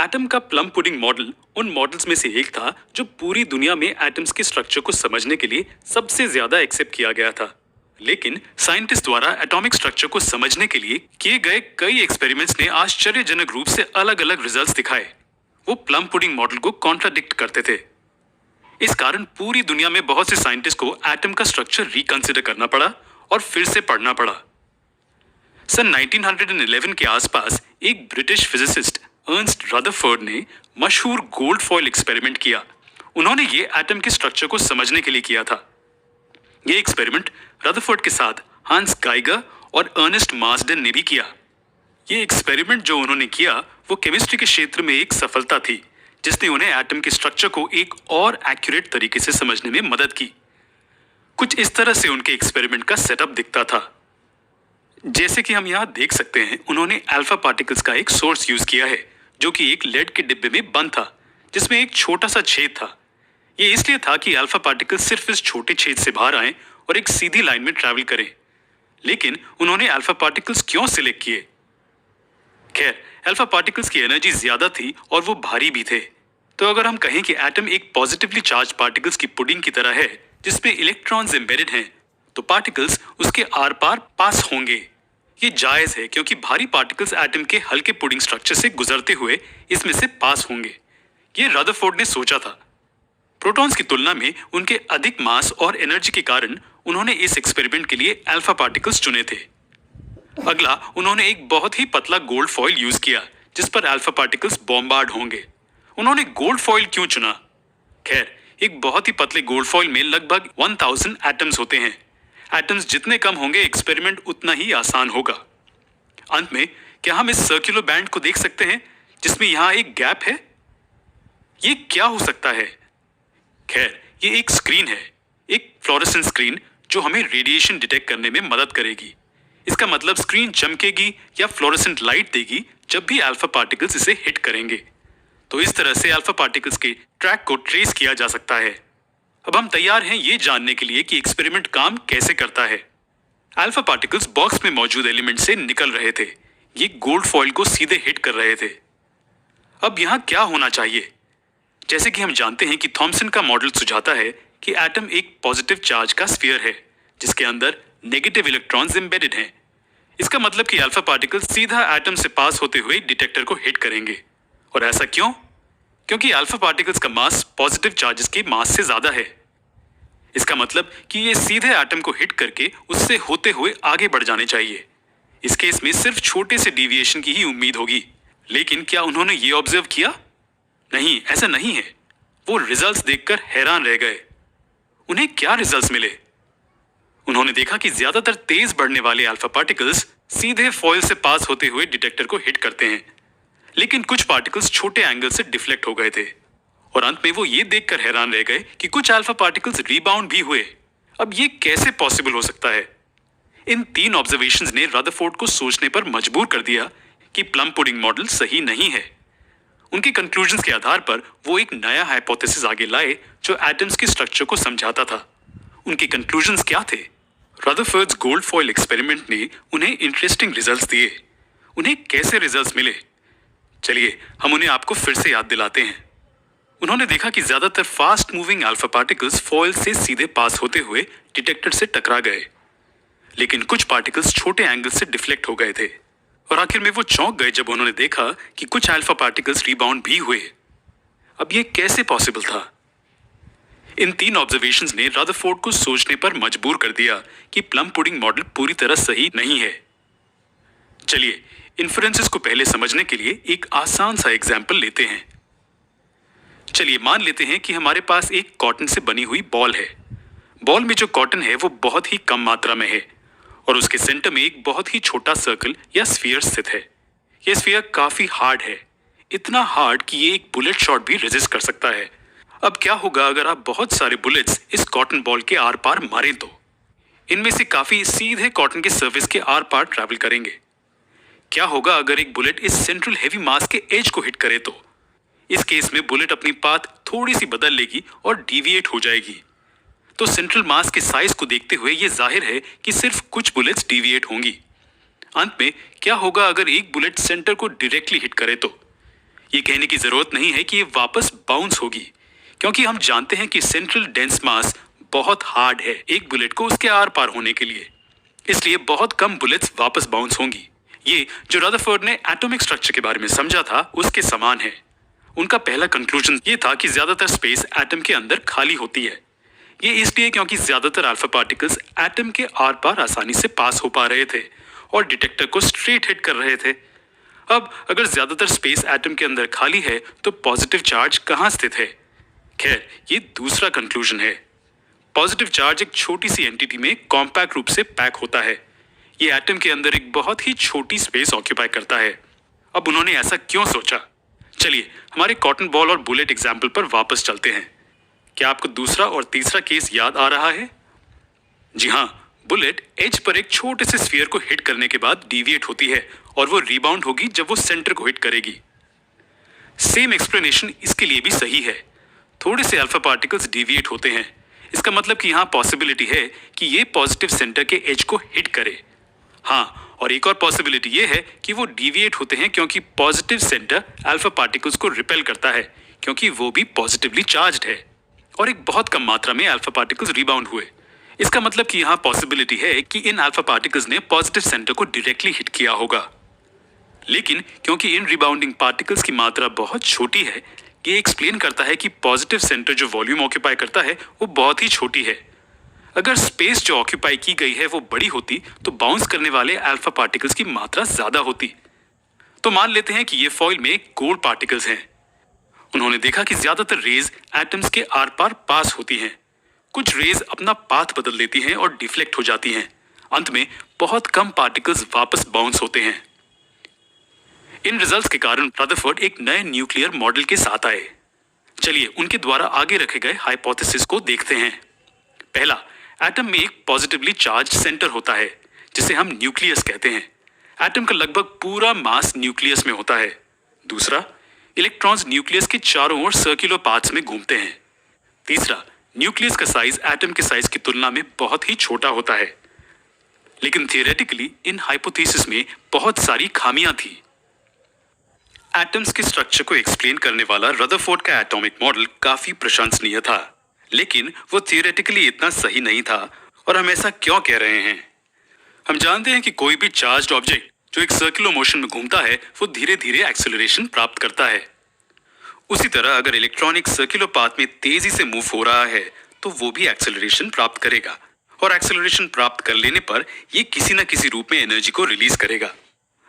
Atom का plum pudding model उन models में से एक था जो पूरी दुनिया में एटम्स के स्ट्रक्चर को समझने के लिए सबसे ज्यादा एक्सेप्ट किया गया था। लेकिन साइंटिस्ट द्वारा एटॉमिक स्ट्रक्चर को समझने के लिए किए गए कई एक्सपेरिमेंट्स ने आश्चर्यजनक रूप से अलग अलग रिजल्ट्स दिखाए। वो प्लम पुडिंग मॉडल को कॉन्ट्राडिक्ट करते थे। इस कारण पूरी दुनिया में बहुत से साइंटिस्ट को एटम का स्ट्रक्चर रिकंसिडर करना पड़ा और फिर से पढ़ना पड़ा। सन 1911 के आसपास एक ब्रिटिश फिजिसिस्ट अर्नस्ट रदरफोर्ड ने मशहूर गोल्ड फॉइल एक्सपेरिमेंट किया। उन्होंने ये एटम के स्ट्रक्चर को समझने के लिए किया था। ये एक्सपेरिमेंट रदरफोर्ड के साथ हांस गाइगर और अर्नेस्ट मार्सडेन ने भी किया। ये एक्सपेरिमेंट जो उन्होंने किया वो केमिस्ट्री के क्षेत्र में एक सफलता थी, जिसने उन्हें एटम के स्ट्रक्चर को एक और एक्यूरेट तरीके से समझने में मदद की। कुछ इस तरह से उनके एक्सपेरिमेंट का सेटअप दिखता था। जैसे कि हम यहाँ देख सकते हैं, उन्होंने अल्फा पार्टिकल्स का एक सोर्स यूज किया है जो कि एक लेड के डिब्बे में बंद था, जिसमें एक छोटा सा छेद था। ये इसलिए था कि अल्फा पार्टिकल्स सिर्फ इस छोटे छेद से बाहर आएं और एक सीधी लाइन में ट्रैवल करें। लेकिन उन्होंने अल्फा पार्टिकल्स क्यों सिलेक्ट किए? खैर, अल्फा पार्टिकल्स की एनर्जी ज्यादा थी और वो भारी भी थे। तो अगर हम कहें कि एटम एक पॉजिटिवली चार्ज पार्टिकल्स की पुडिंग की तरह है जिसमें इलेक्ट्रॉन्स एम्बेडेड हैं, तो पार्टिकल्स उसके आर पार पास होंगे। ये जायज है क्योंकि भारी पार्टिकल्स एटम के हल्के पुडिंग स्ट्रक्चर से गुजरते हुए इसमें से पास होंगे। ये रदरफोर्ड ने सोचा था। प्रोटॉन्स की तुलना में उनके अधिक मास और एनर्जी के कारण उन्होंने इस एक्सपेरिमेंट के लिए अल्फा पार्टिकल्स चुने थे। अगला, उन्होंने एक बहुत ही पतला गोल्ड फॉइल यूज किया जिस पर अल्फा पार्टिकल्स बॉम्बार्ड होंगे। उन्होंने गोल्ड फॉइल क्यों चुना? खैर, एक बहुत ही पतले गोल्ड फॉइल में लगभग 1000 एटम्स होते हैं। एटम्स जितने कम होंगे एक्सपेरिमेंट उतना ही आसान होगा। अंत में क्या हम इस सर्कुलर बैंड को देख सकते हैं जिसमें यहां एक गैप है? ये क्या हो सकता है? खैर, ये एक स्क्रीन है, एक फ्लोरेसेंट स्क्रीन जो हमें रेडिएशन डिटेक्ट करने में मदद करेगी। इसका मतलब स्क्रीन चमकेगी या फ्लोरेसेंट लाइट देगी जब भी अल्फा पार्टिकल्स इसे हिट करेंगे। तो इस तरह से अल्फा पार्टिकल्स के ट्रैक को ट्रेस किया जा सकता है। अब हम तैयार हैं ये जानने के लिए कि एक्सपेरिमेंट काम कैसे करता है। अल्फा पार्टिकल्स बॉक्स में मौजूद एलिमेंट से निकल रहे थे। ये गोल्ड फॉइल को सीधे हिट कर रहे थे। अब यहां क्या होना चाहिए? जैसे कि हम जानते हैं कि थॉमसन का मॉडल सुझाता है कि एटम एक पॉजिटिव चार्ज का स्फीयर है जिसके अंदर नेगेटिव इलेक्ट्रॉन्स एम्बेडेड हैं। इसका मतलब कि अल्फा पार्टिकल्स सीधा एटम से पास होते हुए डिटेक्टर को हिट करेंगे। और ऐसा क्यों? क्योंकि अल्फा पार्टिकल्स का मास पॉजिटिव चार्जेस के मास से ज्यादा है। इसका मतलब कि ये सीधे एटम को हिट करके उससे होते हुए आगे बढ़ जाने चाहिए। इस केस में सिर्फ छोटे से डिविएशन की ही उम्मीद होगी। लेकिन क्या उन्होंने ये ऑब्जर्व किया? नहीं, ऐसा नहीं है। वो रिजल्ट्स देखकर हैरान रह गए। उन्हें क्या रिजल्ट्स मिले? उन्होंने देखा कि ज्यादातर तेज बढ़ने वाले अल्फा पार्टिकल्स सीधे फॉइल से पास होते हुए डिटेक्टर को हिट करते हैं, लेकिन कुछ पार्टिकल्स छोटे एंगल से डिफ्लेक्ट हो गए थे। और अंत में वो ये देखकर हैरान रह गए कि कुछ अल्फा पार्टिकल्स रिबाउंड भी हुए। अब ये कैसे पॉसिबल हो सकता है? इन 3 ऑब्जर्वेशंस ने रदरफोर्ड को सोचने पर मजबूर कर दिया कि प्लम पुडिंग मॉडल सही नहीं है। उनके कंक्लूजन्स के आधार पर वो एक नया हाइपोथेसिस आगे लाए जो एटम्स की स्ट्रक्चर को समझाता था। उनके कंक्लूजन्स क्या थे? रदरफोर्ड्स गोल्ड फॉइल एक्सपेरिमेंट ने उन्हें इंटरेस्टिंग रिजल्ट्स दिए। उन्हें कैसे रिजल्ट्स मिले? चलिए हम उन्हें आपको फिर से याद दिलाते हैं। उन्होंने देखा कि ज्यादातर fast moving alpha particles foil से सीधे पास होते हुए डिटेक्टर से टकरा गए, लेकिन कुछ पार्टिकल्स छोटे एंगल से डिफ्लेक्ट हो गए थे। और आखिर में वो चौंक गए जब उन्होंने देखा कि कुछ अल्फा पार्टिकल्स रिबाउंड भी हुए। अब ये कैसे पॉसिबल था? इन 3 ऑब्जर्वेशंस ने रदरफोर्ड को सोचने पर मजबूर कर दिया कि प्लम पुडिंग मॉडल पूरी तरह सही नहीं है। चलिए इन्फ्रेंसेस को पहले समझने के लिए एक आसान सा एग्जाम्पल लेते हैं। चलिए मान लेते हैं कि हमारे पास एक कॉटन से बनी हुई बॉल है। बॉल में जो कॉटन है वो बहुत ही कम मात्रा में है और उसके सेंटर में एक बहुत ही छोटा सर्कल या स्फीयर स्थित है। यह स्फीयर काफी हार्ड है, इतना हार्ड कि ये एक बुलेट शॉट भी रेजिस्ट कर सकता है। अब क्या होगा अगर आप बहुत सारे बुलेट्स इस कॉटन बॉल के आर पार मारें तो? इनमें से काफी सीधे कॉटन के सर्फेस के आर पार ट्रैवल करेंगे। क्या होगा अगर एक बुलेट इस सेंट्रल हेवी मास के एज को हिट करे तो? इस केस में बुलेट अपनी पाथ थोड़ी सी बदल लेगी और डिविएट हो जाएगी। तो सेंट्रल मास के साइज को देखते हुए यह जाहिर है कि सिर्फ कुछ बुलेट्स डिविएट होंगी। अंत में क्या होगा अगर एक बुलेट सेंटर को डायरेक्टली हिट करे तो? ये कहने की जरूरत नहीं है कि ये वापस बाउंस होगी, क्योंकि हम जानते हैं कि सेंट्रल डेंस मास बहुत हार्ड है एक बुलेट को उसके आर पार होने के लिए, इसलिए बहुत कम बुलेट्स वापस बाउंस होंगी। ये जो रदरफोर्ड ने एटॉमिक स्ट्रक्चर के बारे में समझा था उसके समान है। उनका पहला कंक्लूजन ये था कि ज्यादातर स्पेस एटम के अंदर खाली होती है। ये इसलिए क्योंकि ज्यादातर अल्फा पार्टिकल्स एटम के आर पार आसानी से पास हो पा रहे थे और डिटेक्टर को स्ट्रेट हिट कर रहे थे। अब अगर ज्यादातर स्पेस एटम के अंदर खाली है तो पॉजिटिव चार्ज कहाँ स्थित है? खैर, ये दूसरा कंक्लूजन है। पॉजिटिव चार्ज एक छोटी सी एंटिटी में कॉम्पैक्ट रूप से पैक होता है। ये एटम के अंदर एक बहुत ही छोटी स्पेस ऑक्यूपाई करता है। अब उन्होंने ऐसा क्यों सोचा? चलिए हमारे कॉटन बॉल और बुलेट एग्जाम्पल पर वापस चलते हैं। क्या आपको दूसरा और तीसरा केस याद आ रहा है? जी हाँ, बुलेट एज पर एक छोटे से स्फीयर को हिट करने के बाद डिविएट होती है और वो रिबाउंड होगी जब वो सेंटर को हिट करेगी। सेम एक्सप्लेनेशन इसके लिए भी सही है। थोड़े से अल्फा पार्टिकल्स डिविएट होते हैं, इसका मतलब कि यहाँ पॉसिबिलिटी है कि ये पॉजिटिव सेंटर के एज को हिट करे। हाँ, और एक और पॉसिबिलिटी ये है कि वो डिविएट होते हैं क्योंकि पॉजिटिव सेंटर अल्फा पार्टिकल्स को रिपेल करता है, क्योंकि वो भी पॉजिटिवली चार्ज्ड है और एक बहुत कम मात्रा में अल्फा पार्टिकल्स रिबाउंड हुए। इसका मतलब कि यहाँ पॉसिबिलिटी है कि इन अल्फा पार्टिकल्स ने पॉजिटिव सेंटर को डायरेक्टली हिट किया होगा। लेकिन क्योंकि इन रिबाउंडिंग पार्टिकल्स की मात्रा बहुत छोटी है, ये एक्सप्लेन करता है कि पॉजिटिव सेंटर जो वॉल्यूम ऑक्यूपाई करता है वो बहुत ही छोटी है। अगर स्पेस जो ऑक्यूपाई की गई है वो बड़ी होती तो बाउंस करने वाले अल्फा पार्टिकल्स की मात्रा ज्यादा होती। तो मान लेते हैं कि ये फॉइल में गोल्ड पार्टिकल्स हैं। उन्होंने देखा कि ज्यादातर रेज एटम्स के आर पार पास होती हैं। कुछ रेज अपना पाथ बदल देती हैं और डिफ्लेक्ट हो जाती हैं। अंत में बहुत कम पार्टिकल्स वापस बाउंस होते हैं। इन रिजल्ट्स के कारण रदरफोर्ड एक नए न्यूक्लियर मॉडल के साथ आए। चलिए उनके द्वारा आगे रखे गए हाइपोथेसिस को देखते हैं। पहला, एटम में एक पॉजिटिवली चार्ज सेंटर होता है जिसे हम न्यूक्लियस कहते हैं। एटम का लगभग पूरा मास न्यूक्लियस में होता है। दूसरा, इलेक्ट्रॉन्स न्यूक्लियस के चारों ओर सर्कुलर पाथ्स में घूमते हैं। तीसरा, न्यूक्लियस का साइज एटम के साइज की तुलना में बहुत ही छोटा होता है। लेकिन थियोरेटिकली इन हाइपोथेसिस में बहुत सारी खामियां थी। एटम्स के स्ट्रक्चर को एक्सप्लेन करने वाला रदरफोर्ड का एटॉमिक मॉडल काफी प्रशंसनीय था, लेकिन वो थियोरेटिकली इतना सही नहीं था। और हम ऐसा क्यों कह रहे हैं? हम जानते हैं कि कोई भी चार्ज्ड ऑब्जेक्ट जो एक सर्कुलर मोशन में घूमता है वो धीरे धीरे एक्सेलरेशन प्राप्त करता है। उसी तरह अगर इलेक्ट्रॉन एक सर्कुलर पाथ में तेजी से मूव हो रहा है तो वो भी एक्सेलरेशन प्राप्त करेगा, और एक्सेलरेशन प्राप्त कर लेने पर ये किसी न किसी रूप में एनर्जी को रिलीज करेगा।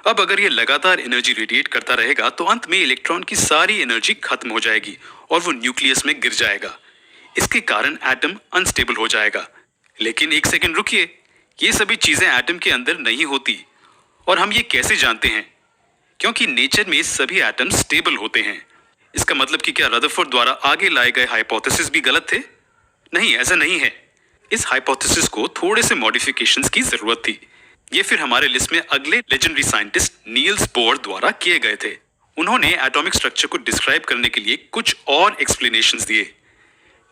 अब अगर ये लगातार एनर्जी रेडिएट करता रहेगा तो अंत में इलेक्ट्रॉन की सारी एनर्जी खत्म हो जाएगी और वो न्यूक्लियस में गिर जाएगा। इसके कारण एटम अनस्टेबल हो जाएगा। लेकिन एक सेकंड रुकिए, ये सभी चीजें एटम के अंदर नहीं होती। और हम ये कैसे जानते हैं? क्योंकि नेचर में सभी एटम स्टेबल होते हैं। इसका मतलब कि क्या रदरफोर्ड द्वारा आगे लाए गए हाइपोथेसिस भी गलत थे? नहीं, ऐसा नहीं है। इस हाइपोथेसिस को थोड़े से मॉडिफिकेशंस की जरूरत थी। ये फिर हमारे लिस्ट में अगले लेजेंडरी साइंटिस्ट नील्स बोर द्वारा किए गए थे। उन्होंने एटॉमिक स्ट्रक्चर को डिस्क्राइब करने के लिए कुछ और एक्सप्लेनेशंस दिए।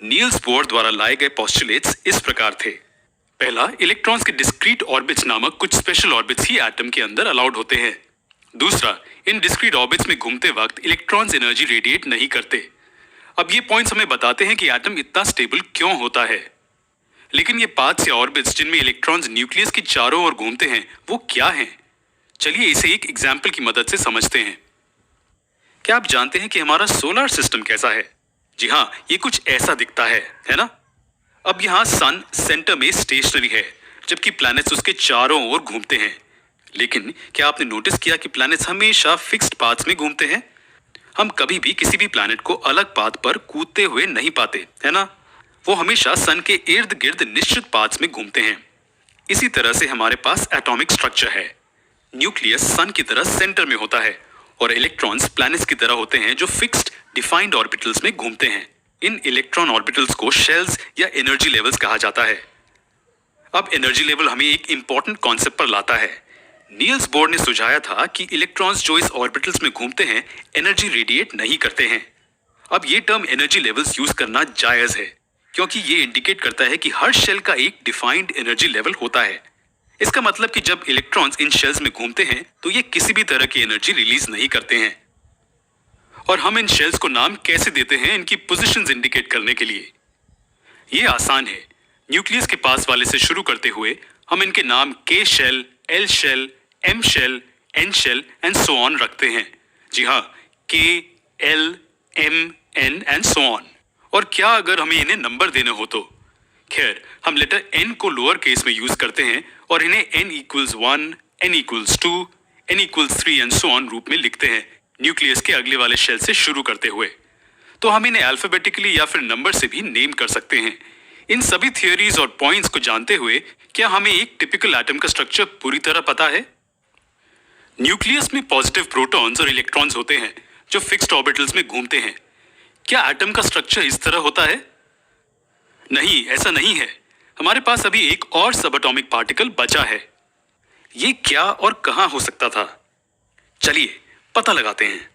नील्स बोर द्वारा लाए गए पोस्टुलेट्स इस प्रकार थे। पहला, इलेक्ट्रॉन्स के डिस्क्रीट ऑर्बिट्स नामक कुछ स्पेशल ऑर्बिट्स ही एटम के अंदर अलाउड होते हैं। दूसरा, इन डिस्क्रीट ऑर्बिट्स में घूमते वक्त इलेक्ट्रॉन्स एनर्जी रेडिएट नहीं करते। अब ये पॉइंट्स हमें बताते हैं कि एटम इतना स्टेबल क्यों होता है। लेकिन ये पाथ्स या ऑर्बिट्स जिनमें इलेक्ट्रॉन्स न्यूक्लियस के चारों ओर घूमते हैं वो क्या हैं? चलिए इसे एक एग्जाम्पल की मदद से समझते हैं। क्या आप जानते हैं कि हमारा सोलर सिस्टम कैसा है? जी हाँ, ये कुछ ऐसा दिखता है ना? अब यहाँ सन सेंटर में स्टेशनरी है, जबकि प्लैनेट्स उसके चारों ओर घूमते हैं। लेकिन क्या आपने नोटिस किया कि प्लैनेट्स हमेशा फिक्स्ड पाथ्स में घूमते हैं? हम कभी भी किसी भी प्लैनेट को अलग पाथ पर कूदते हुए नहीं पाते, है ना? वो हमेशा सन के इर्द गिर्द निश्चित पाथ्स में घूमते हैं। इसी तरह से हमारे पास एटॉमिक स्ट्रक्चर है। न्यूक्लियस सन की तरह सेंटर में होता है और इलेक्ट्रॉन्स प्लैनेट्स की तरह होते हैं जो फिक्स्ड डिफाइंड ऑर्बिटल्स में घूमते हैं। इन इलेक्ट्रॉन ऑर्बिटल्स को शेल्स या एनर्जी लेवल्स कहा जाता है। अब एनर्जी लेवल हमें एक इंपॉर्टेंट कॉन्सेप्ट पर लाता है। नील्स बोर ने सुझाया था कि इलेक्ट्रॉन्स जो इस ऑर्बिटल्स में घूमते हैं एनर्जी रेडिएट नहीं करते हैं। अब ये टर्म एनर्जी लेवल्स यूज करना जायज है, क्योंकि ये इंडिकेट करता है कि हर शेल का एक डिफाइंड एनर्जी लेवल होता है। इसका मतलब कि जब इलेक्ट्रॉन्स इन शेल्स में घूमते हैं तो ये किसी भी तरह की एनर्जी रिलीज नहीं करते हैं। और हम इन शेल्स को नाम कैसे देते हैं इनकी पोजीशंस इंडिकेट करने के लिए। ये आसान है। न्यूक्लियस के पास वाले से शुरू करते हुए हम इनके नाम K shell, L shell, M shell, N shell and so on रखते हैं। जी हाँ, K, L, M, N and so on. और क्या अगर हमें इन्हें नंबर देने हो तो? खैर, हम लेटर एन को लोअर केस में यूज करते हैं और इन्हें n equals 1, n equals 2, n equals 3 and so on रूप में लिखते हैं, न्यूक्लियस के अगले वाले शेल से शुरू करते हुए। तो हम इन्हें अल्फाबेटिकली या फिर नंबर से भी नेम कर सकते हैं। इन सभी थियोरीज और पॉइंट्स को जानते हुए क्या हमें एक टिपिकल एटम का स्ट्रक्चर पूरी तरह पता है? न्यूक्लियस में पॉजिटिव प्रोटॉन्स और इलेक्ट्रॉन्स होते हैं जो फिक्स्ड ऑर्बिटल्स में घूमते हैं। क्या एटम का स्ट्रक्चर इस तरह होता है? नहीं, ऐसा नहीं है। हमारे पास अभी एक और सब एटॉमिक पार्टिकल बचा है। ये क्या और कहां हो सकता था? चलिए पता लगाते हैं।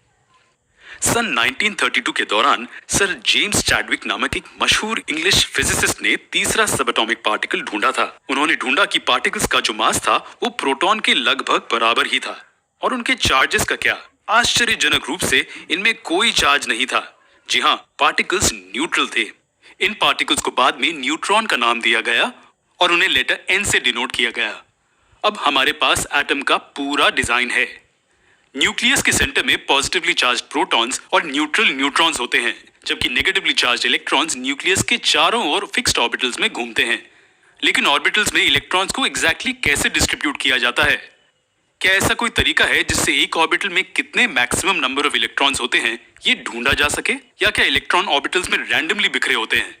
सन 1932 के दौरान सर जेम्स चैडविक नामक एक मशहूर इंग्लिश फिजिसिस्ट ने तीसरा सब एटॉमिक पार्टिकल ढूंढा था। उन्होंने ढूंढा कि पार्टिकल्स का जो मास था वो प्रोटॉन के लगभग बराबर ही था। और उनके चार्जेस का क्या? आश्चर्यजनक रूप से इनमें कोई चार्ज नहीं था। जी हाँ, पार्टिकल्स न्यूट्रल थे। इन पार्टिकल्स को बाद में न्यूट्रॉन का नाम दिया गया और उन्हें लेटर एन से डिनोट किया गया। अब हमारे पास एटम का पूरा डिजाइन है। न्यूक्लियस के सेंटर में पॉजिटिवली चार्ज प्रोटॉन्स और न्यूट्रल न्यूट्रॉन्स होते हैं, जबकि नेगेटिवली चार्ज इलेक्ट्रॉन्स न्यूक्लियस के चारों ओर फिक्स्ड ऑर्बिटल्स में घूमते हैं। लेकिन ऑर्बिटल्स में इलेक्ट्रॉन्स को एग्जैक्टली कैसे डिस्ट्रीब्यूट किया जाता है? क्या ऐसा कोई तरीका है जिससे एक ऑर्बिटल में कितने मैक्सिमम नंबर ऑफ इलेक्ट्रॉन्स होते हैं ये ढूंढा जा सके? या क्या इलेक्ट्रॉन ऑर्बिटल्स में रैंडमली बिखरे होते हैं?